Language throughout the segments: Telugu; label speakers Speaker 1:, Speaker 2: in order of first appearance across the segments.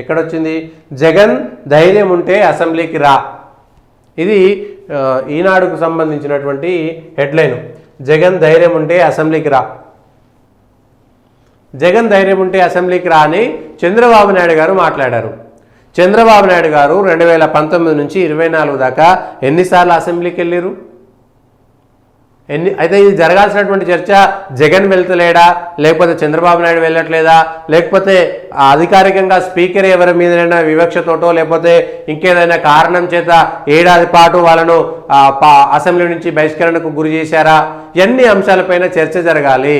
Speaker 1: ఎక్కడొచ్చింది? జగన్ ధైర్యం ఉంటే అసెంబ్లీకి రా. ఇది ఈనాడుకు సంబంధించినటువంటి హెడ్లైన్. జగన్ ధైర్యం ఉంటే అసెంబ్లీకి రా. జగన్ ధైర్యం ఉంటే అసెంబ్లీకి రా అని చంద్రబాబు నాయుడు గారు మాట్లాడారు. చంద్రబాబు నాయుడు గారు 2019 నుంచి 24 దాకా ఎన్నిసార్లు అసెంబ్లీకి వెళ్ళారు? అయితే ఇది జరగాల్సినటువంటి చర్చ జగన్ వెళ్తలేడా, లేకపోతే చంద్రబాబు నాయుడు వెళ్ళట్లేదా, లేకపోతే అధికారికంగా స్పీకర్ ఎవరి మీదైనా వివక్షతోటో లేకపోతే ఇంకేదైనా కారణం చేత ఏడాది పాటు వాళ్ళను అసెంబ్లీ నుంచి బహిష్కరణకు గురి చేశారా? ఎన్ని అంశాలపైన చర్చ జరగాలి.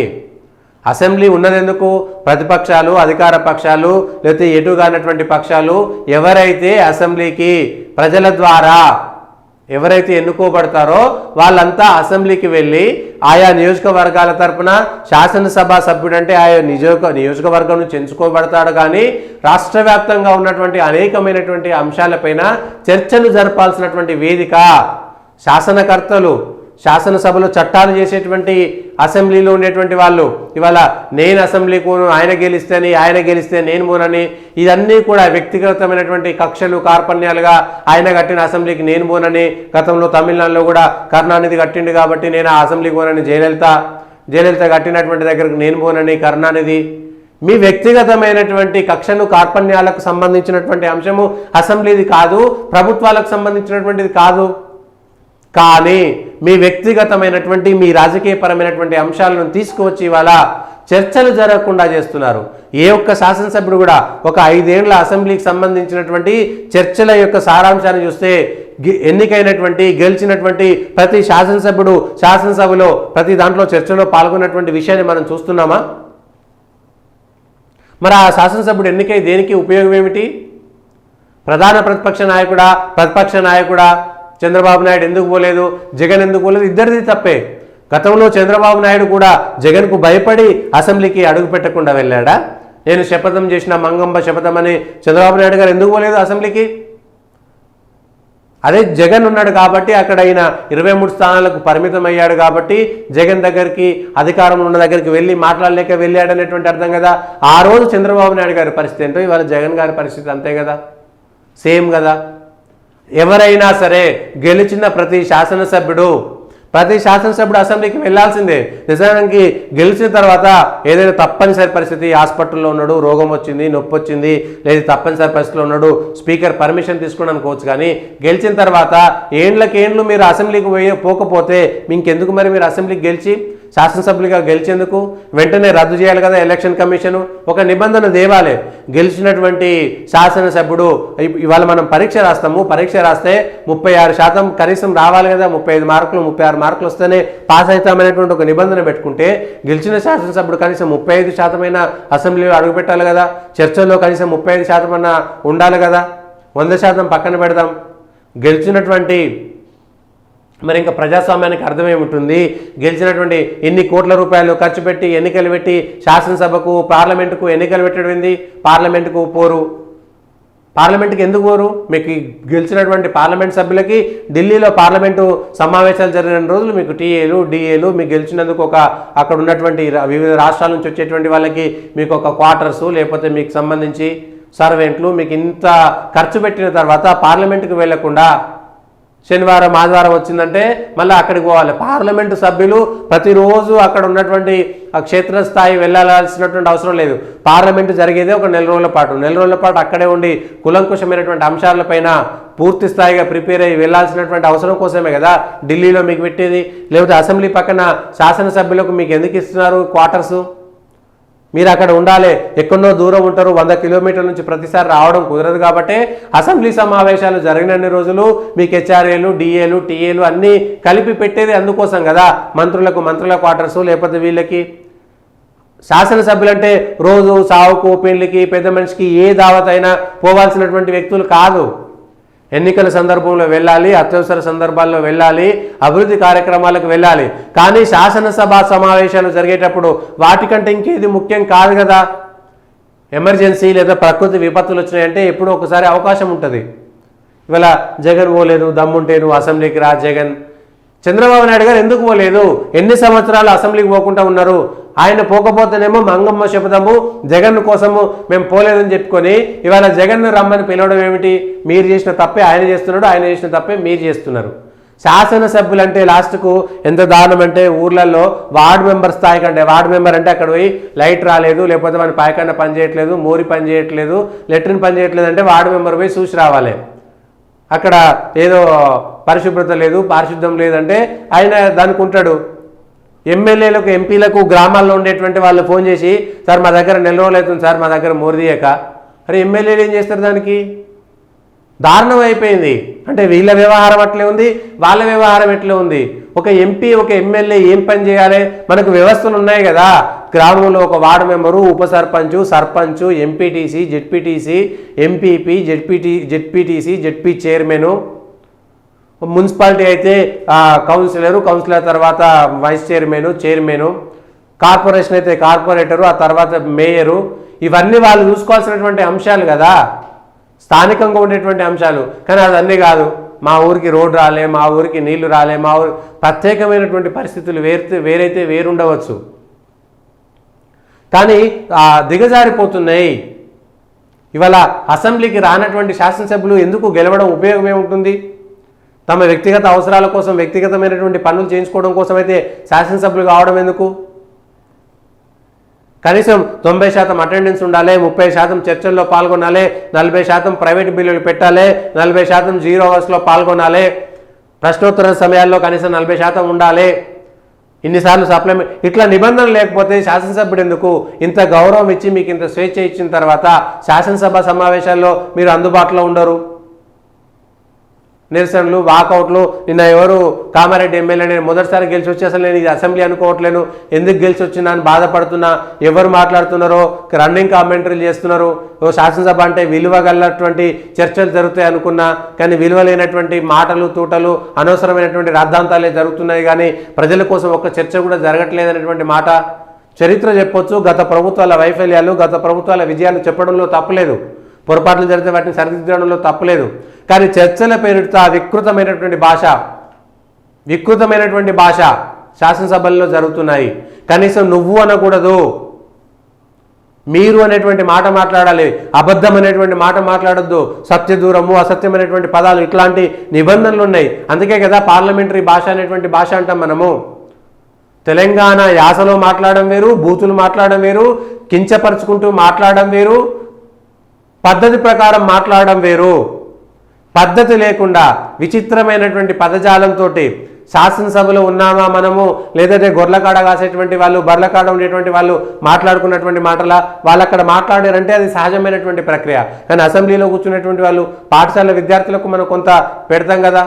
Speaker 1: అసెంబ్లీ ఉన్నదెందుకు? ప్రతిపక్షాలు, అధికార పక్షాలు, లేకపోతే ఎటుగానటువంటి పక్షాలు ఎవరైతే అసెంబ్లీకి ప్రజల ద్వారా ఎవరైతే ఎన్నుకోబడతారో వాళ్ళంతా అసెంబ్లీకి వెళ్ళి ఆయా నియోజకవర్గాల తరపున శాసనసభ సభ్యుడంటే ఆయా నియోజకవర్గం నుంచి ఎంచుకోబడతాడు. కానీ రాష్ట్ర వ్యాప్తంగా ఉన్నటువంటి అనేకమైనటువంటి అంశాలపైన చర్చలు జరపాల్సినటువంటి వేదిక శాసనకర్తలు, శాసనసభలో చట్టాలు చేసేటువంటి అసెంబ్లీలో ఉండేటువంటి వాళ్ళు ఇవాళ నేను అసెంబ్లీకి పోను, ఆయన గెలిస్తే నేను పోనని ఇదన్నీ కూడా వ్యక్తిగతమైనటువంటి కక్షలు కార్పణ్యాలుగా ఆయన కట్టిన అసెంబ్లీకి నేను పోనని, గతంలో తమిళనాడులో కూడా కరుణానిధి కట్టిండు కాబట్టి నేను ఆ అసెంబ్లీకి పోనని జయలలిత కట్టినటువంటి దగ్గరకు నేను పోనని కరుణానిధి. మీ వ్యక్తిగతమైనటువంటి కక్షలు కార్పణ్యాలకు సంబంధించినటువంటి అంశము అసెంబ్లీది కాదు, ప్రభుత్వాలకు సంబంధించినటువంటిది కాదు. కానీ మీ వ్యక్తిగతమైనటువంటి మీ రాజకీయపరమైనటువంటి అంశాలను తీసుకువచ్చి ఇవాళ చర్చలు జరగకుండా చేస్తున్నారు. ఏ ఒక్క శాసనసభ్యుడు కూడా ఒక 5 ఏళ్ల అసెంబ్లీకి సంబంధించినటువంటి చర్చల యొక్క సారాంశాన్ని చూస్తే ఎన్నికైనటువంటి గెలిచినటువంటి ప్రతి శాసనసభ్యుడు శాసనసభలో ప్రతి దాంట్లో చర్చలో పాల్గొన్నటువంటి విషయాన్ని మనం చూస్తున్నామా? మరి ఆ శాసనసభ్యుడు ఎన్నికై దేనికి ఉపయోగం ఏమిటి? ప్రధాన ప్రతిపక్ష నాయకుడా చంద్రబాబు నాయుడు ఎందుకు పోలేదు, జగన్ ఎందుకు పోలేదు? ఇద్దరిది తప్పే. గతంలో చంద్రబాబు నాయుడు కూడా జగన్కు భయపడి అసెంబ్లీకి అడుగు పెట్టకుండా వెళ్ళాడా? నేను శపథం చేసిన మంగంబ శపథం అని చంద్రబాబు నాయుడు గారు ఎందుకు పోలేదు అసెంబ్లీకి? అదే జగన్ ఉన్నాడు కాబట్టి అక్కడ ఆయన 23 స్థానాలకు పరిమితం అయ్యాడు కాబట్టి జగన్ దగ్గరికి, అధికారంలో ఉన్న దగ్గరికి వెళ్ళి మాట్లాడలేక వెళ్ళాడు అనేటువంటి అర్థం కదా. ఆ రోజు చంద్రబాబు నాయుడు గారి పరిస్థితి ఏంటో ఇవాళ జగన్ గారి పరిస్థితి అంతే కదా, సేమ్ కదా. ఎవరైనా సరే గెలిచిన ప్రతి శాసనసభ్యుడు అసెంబ్లీకి వెళ్లాల్సిందే. నిజానికి గెలిచిన తర్వాత ఏదైనా తప్పనిసరి పరిస్థితి, హాస్పిటల్లో ఉన్నాడు, రోగం వచ్చింది, నొప్పి వచ్చింది, లేదా తప్పనిసరి పరిస్థితిలో ఉన్నాడు, స్పీకర్ పర్మిషన్ తీసుకుని అనుకోవచ్చు. కానీ గెలిచిన తర్వాత ఏండ్లకేండ్లు మీరు అసెంబ్లీకి పోకపోతే ఇంకెందుకు మరి మీరు అసెంబ్లీకి గెలిచి శాసనసభ్యులుగా గెలిచేందుకు? వెంటనే రద్దు చేయాలి కదా ఎలక్షన్ కమిషను. ఒక నిబంధన దేవాలే, గెలిచినటువంటి శాసనసభ్యుడు ఇవాళ మనం పరీక్ష రాస్తే 36% కనీసం రావాలి కదా, 35 మార్కులు 36 మార్కులు వస్తేనే పాస్ అవుతామనేటువంటి ఒక నిబంధన పెట్టుకుంటే గెలిచిన శాసనసభ్యుడు కనీసం 35% అసెంబ్లీలో అడుగుపెట్టాలి కదా, చర్చల్లో కనీసం 35% ఉండాలి కదా. 100% పక్కన పెడదాం. గెలిచినటువంటి మరి ఇంకా ప్రజాస్వామ్యానికి అర్థమేమిటుంది? గెలిచినటువంటి ఎన్ని కోట్ల రూపాయలు ఖర్చు పెట్టి ఎన్నికలు పెట్టి శాసనసభకు, పార్లమెంటుకు ఎన్నికలు పెట్టడం ఏంది? పార్లమెంటుకు పోరు. పార్లమెంటుకి ఎందుకు పోరు? మీకు గెలిచినటువంటి పార్లమెంట్ సభ్యులకి ఢిల్లీలో పార్లమెంటు సమావేశాలు జరిగిన రోజులు మీకు టీఏలు, డిఏలు, మీకు గెలిచినందుకు అక్కడ ఉన్నటువంటి వివిధ రాష్ట్రాల నుంచి వచ్చేటువంటి వాళ్ళకి మీకు ఒక క్వార్టర్సు, లేకపోతే మీకు సంబంధించి సర్వెంట్లు, మీకు ఇంత ఖర్చు పెట్టిన తర్వాత పార్లమెంటుకు వెళ్లకుండా శనివారం ఆదివారం వచ్చిందంటే మళ్ళీ అక్కడికి పోవాలి. పార్లమెంటు సభ్యులు ప్రతిరోజు అక్కడ ఉన్నటువంటి క్షేత్రస్థాయి వెళ్ళాల్సినటువంటి అవసరం లేదు. పార్లమెంటు జరిగేదే ఒక 4 రోజుల పాటు అక్కడే ఉండి కులంకుశమైనటువంటి అంశాలపైన పూర్తి స్థాయిగా ప్రిపేర్ అయ్యి వెళ్ళాల్సినటువంటి అవసరం కోసమే కదా ఢిల్లీలో మీకు పెట్టేది. లేకపోతే అసెంబ్లీ పక్కన శాసనసభ్యులకు మీకు ఎందుకు ఇస్తున్నారు క్వార్టర్సు? మీరు అక్కడ ఉండాలి, ఎక్కడో దూరం ఉంటారు, 100 కిలోమీటర్ల నుంచి ప్రతిసారి రావడం కుదరదు. కాబట్టి అసెంబ్లీ సమావేశాలు జరిగినన్ని రోజులు మీకు హెచ్ఆర్ఏలు, డిఏలు, టీఏలు అన్నీ కలిపి పెట్టేది అందుకోసం కదా. మంత్రుల క్వార్టర్సు, లేకపోతే వీళ్ళకి శాసనసభ్యులంటే రోజు సావుకు, పెళ్లికి, పెద్ద మనిషికి ఏ దావత్ అయినా పోవాల్సినటువంటి వ్యక్తులు కాదు. ఎన్నికల సందర్భంలో వెళ్ళాలి, అత్యవసర సందర్భాల్లో వెళ్ళాలి, అభివృద్ధి కార్యక్రమాలకు వెళ్ళాలి. కానీ శాసనసభ సమావేశాలు జరిగేటప్పుడు వాటికంటే ఇంకేది ముఖ్యం కాదు కదా. ఎమర్జెన్సీ లేదా ప్రకృతి విపత్తులు వచ్చినాయంటే ఎప్పుడో ఒకసారి అవకాశం ఉంటుంది. ఇవాళ జగన్ పోలేదు, దమ్ముంటే నువ్వు అసెంబ్లీకి రా జగన్, చంద్రబాబు నాయుడు గారు ఎందుకు పోలేదు? ఎన్ని సంవత్సరాలు అసెంబ్లీకి పోకుండా ఉన్నారు? ఆయన పోకపోతేనేమో మంగమ్మ శపథము జగన్ కోసము మేము పోలేదని చెప్పుకొని ఇవాళ జగన్ను రమ్మని పిలవడం ఏమిటి? మీరు చేసిన తప్పే ఆయన చేస్తున్నాడు, ఆయన చేసిన తప్పే మీరు చేస్తున్నారు. శాసనసభ్యులు అంటే లాస్ట్కు ఎంత దారుణం అంటే ఊర్లలో వార్డు మెంబర్ స్థాయి కంటే వార్డు మెంబర్ అంటే అక్కడ పోయి లైట్ రాలేదు, లేకపోతే మన పాయకన్నా పని చేయట్లేదు, మోరి పని చేయట్లేదు, లెట్రిన్ పని చేయట్లేదు అంటే వార్డు మెంబర్ పోయి చూసి రావాలి. అక్కడ ఏదో పరిశుభ్రత లేదు, పారిశుద్ధ్యం లేదంటే ఆయన దానికి ఉంటాడు. ఎమ్మెల్యేలకు ఎంపీలకు గ్రామాల్లో ఉండేటువంటి వాళ్ళు ఫోన్ చేసి సార్ మా దగ్గర నెల రోజులు అవుతుంది సార్ మా దగ్గర మోరి తీయక, అరే ఎమ్మెల్యేలు ఏం చేస్తారు? దానికి దారుణం అయిపోయింది. అంటే వీళ్ళ వ్యవహారం అట్లే ఉంది, వాళ్ళ వ్యవహారం ఎట్లే ఉంది. ఒక ఎంపీ ఒక ఎమ్మెల్యే ఏం పని చేయాలి? మనకు వ్యవస్థలు ఉన్నాయి కదా, గ్రామంలో ఒక వార్డు మెంబరు, ఉప sarpanch, sarpanch, MPTC, ZPTC, MPP, ZPTC, ZP chairman, municipality అయితే కౌన్సిలర్ తర్వాత వైస్ చైర్మను, కార్పొరేషన్ అయితే కార్పొరేటరు, ఆ తర్వాత మేయరు. ఇవన్నీ వాళ్ళు చూసుకోవాల్సినటువంటి అంశాలు కదా, స్థానికంగా ఉండేటువంటి అంశాలు. కానీ అదన్నీ కాదు. మా ఊరికి రోడ్డు రాలే, మా ఊరికి నీళ్లు రాలే, మా ఊరి ప్రత్యేకమైనటువంటి పరిస్థితులు వేరైతే వేరుండవచ్చు, కానీ దిగజారిపోతున్నాయి. ఇవాళ అసెంబ్లీకి రానటువంటి శాసనసభ్యులు ఎందుకు గెలవడం ఉపయోగం ఏముంటుంది? తమ వ్యక్తిగత అవసరాల కోసం, వ్యక్తిగతమైనటువంటి పనులు చేయించుకోవడం కోసం అయితే శాసనసభ్యులు కావడం ఎందుకు? కనీసం 90% అటెండెన్స్ ఉండాలి, 30% చర్చల్లో పాల్గొనాలి, 40% ప్రైవేట్ బిల్లులు పెట్టాలి, 40% 0 అవర్స్లో పాల్గొనాలి, ప్రశ్నోత్తర సమయాల్లో కనీసం 40% ఉండాలి, ఇన్నిసార్లు సప్లిమెంట్, ఇట్లా నిబంధనలు లేకపోతే శాసనసభ్యుడు ఎందుకు? ఇంత గౌరవం ఇచ్చి మీకు ఇంత స్వేచ్ఛ ఇచ్చిన తర్వాత శాసనసభ సమావేశాల్లో మీరు అందుబాటులో ఉండరు. నిరసనలు, వాకౌట్లు. నిన్న ఎవరు కామారెడ్డి ఎమ్మెల్యే నేను మొదటిసారి గెలిచి వచ్చి అసలు నేను ఇది అసెంబ్లీ అనుకోవట్లేను, ఎందుకు గెలిచి వచ్చినా అని బాధపడుతున్నా, ఎవరు మాట్లాడుతున్నారో రన్నింగ్ కామెంటరీలు చేస్తున్నారు. శాసనసభ అంటే విలువగలటువంటి చర్చలు జరుగుతాయి అనుకున్నా, కానీ విలువ లేనటువంటి మాటలు, తూటలు, అనవసరమైనటువంటి రాద్ధాంతాలే జరుగుతున్నాయి, కానీ ప్రజల కోసం ఒక్క చర్చ కూడా జరగట్లేదనేటువంటి మాట. చరిత్ర చెప్పొచ్చు, గత ప్రభుత్వాల వైఫల్యాలు, గత ప్రభుత్వాల విజయాలు చెప్పడంలో తప్పలేదు, పొరపాట్లు జరిగితే వాటిని సరిదిద్దడంలో తప్పలేదు. కానీ చర్చల పేరుతో వికృతమైనటువంటి భాష శాసనసభల్లో జరుగుతున్నాయి. కనీసం నువ్వు అనకూడదు, మీరు అనేటువంటి మాట మాట్లాడాలి, అబద్ధం అనేటువంటి మాట మాట్లాడొద్దు, సత్యదూరము, అసత్యమైనటువంటి పదాలు, ఇట్లాంటి నిబంధనలు ఉన్నాయి. అందుకే కదా పార్లమెంటరీ భాష అనేటువంటి భాష అంటాం మనము. తెలంగాణ యాసలో మాట్లాడడం వేరు, బూతులు మాట్లాడడం వేరు, కించపరుచుకుంటూ మాట్లాడడం వేరు, పద్ధతి ప్రకారం మాట్లాడడం వేరు. పద్ధతి లేకుండా విచిత్రమైనటువంటి పదజాలంతో శాసనసభలో ఉన్నామా మనము, లేదంటే గొర్రెకాడ కాసేటువంటి వాళ్ళు, బర్రెకాడ ఉండేటువంటి వాళ్ళు మాట్లాడుకున్నటువంటి మాటలా వాళ్ళు అక్కడ మాట్లాడారంటే అది సహజమైనటువంటి ప్రక్రియ. కానీ అసెంబ్లీలో కూర్చున్నటువంటి వాళ్ళు, పాఠశాల విద్యార్థులకు మనం కొంత పెడతాం కదా,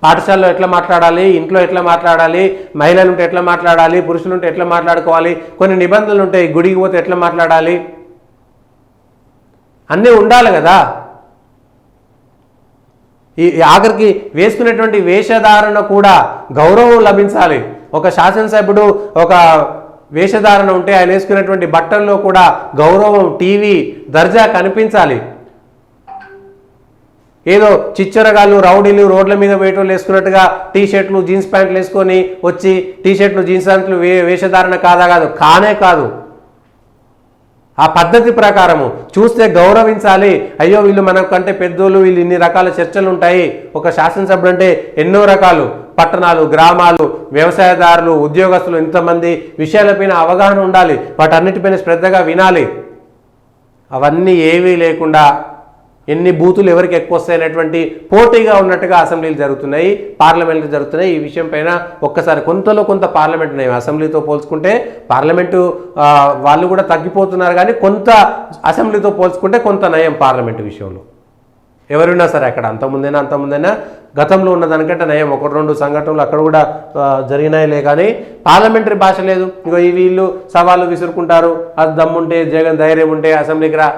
Speaker 1: పాఠశాలలో ఎట్లా మాట్లాడాలి, ఇంట్లో ఎట్లా మాట్లాడాలి, మహిళలు ఉంటే ఎట్లా మాట్లాడాలి, పురుషులు ఉంటే ఎట్లా మాట్లాడుకోవాలి, కొన్ని నిబంధనలు ఉంటాయి, గుడికి పోతే ఎట్లా మాట్లాడాలి, అన్నీ ఉండాలి కదా. ఈ ఆఖరికి వేసుకునేటువంటి వేషధారణ కూడా గౌరవం లభించాలి. ఒక శాసనసభ్యుడు ఒక వేషధారణ ఉంటే ఆయన వేసుకునేటువంటి బట్టల్లో కూడా గౌరవం, టీవీ దర్జా కనిపించాలి. ఏదో చిచ్చరగాళ్ళు, రౌడీలు రోడ్ల మీద వేయటోళ్ళు వేసుకున్నట్టుగా టీషర్ట్లు, జీన్స్ ప్యాంట్లు వేసుకొని వచ్చి టీషర్ట్లు, జీన్స్ ప్యాంట్లు వేషధారణ కానే కాదు. ఆ పద్ధతి ప్రకారము చూస్తే గౌరవించాలి. అయ్యో వీళ్ళు మనకంటే పెద్దోళ్ళు, వీళ్ళు ఇన్ని రకాల చర్చలు ఉంటాయి. ఒక శాసనసభ్యుడు అంటే ఎన్నో రకాలు, పట్టణాలు, గ్రామాలు, వ్యవసాయదారులు, ఉద్యోగస్తులు, ఇంతమంది విషయాలపైన అవగాహన ఉండాలి, వాటన్నిటిపైన శ్రద్ధగా వినాలి. అవన్నీ ఏవీ లేకుండా ఎన్ని బూతులు ఎవరికి ఎక్కువ వస్తాయనేటువంటి పోటీగా ఉన్నట్టుగా అసెంబ్లీలు జరుగుతున్నాయి, పార్లమెంట్లు జరుగుతున్నాయి. ఈ విషయం పైన ఒక్కసారి కొంతలో కొంత పార్లమెంట్ ఉన్నాయి, అసెంబ్లీతో పోల్చుకుంటే పార్లమెంటు వాళ్ళు కూడా తగ్గిపోతున్నారు, కానీ కొంత అసెంబ్లీతో పోల్చుకుంటే కొంత నయం పార్లమెంటు విషయంలో. ఎవరున్నా సరే అక్కడ అంతకుముందైనా గతంలో ఉన్నదానికంటే నయం. 1-2 సంఘటనలు అక్కడ కూడా జరిగినాయిలే, కానీ పార్లమెంటరీ భాష లేదు. ఇంకో వీళ్ళు సవాళ్ళు విసురుకుంటారు, అది దమ్ముంటే, జగన్ ధైర్యం ఉంటే అసెంబ్లీకి రా.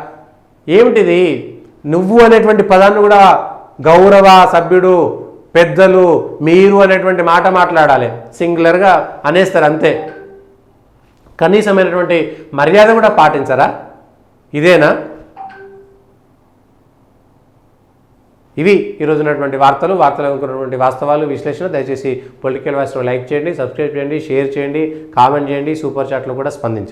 Speaker 1: ఏమిటిది? నువ్వు అనేటువంటి పదాన్ని కూడా గౌరవ సభ్యుడు, పెద్దలు, మీరు అనేటువంటి మాట మాట్లాడాలి, సింగులర్గా అనేస్తారు అంతే. కనీసమైనటువంటి మర్యాద కూడా పాటించరా? ఇదేనా? ఇవి ఈరోజు ఉన్నటువంటి వార్తలు ఉన్నటువంటి వాస్తవాలు విశ్లేషణ. దయచేసి పొలిటికల్ వాయిస్లో లైక్ చేయండి, సబ్స్క్రైబ్ చేయండి, షేర్ చేయండి, కామెంట్ చేయండి, సూపర్ చాట్లో కూడా స్పందించండి.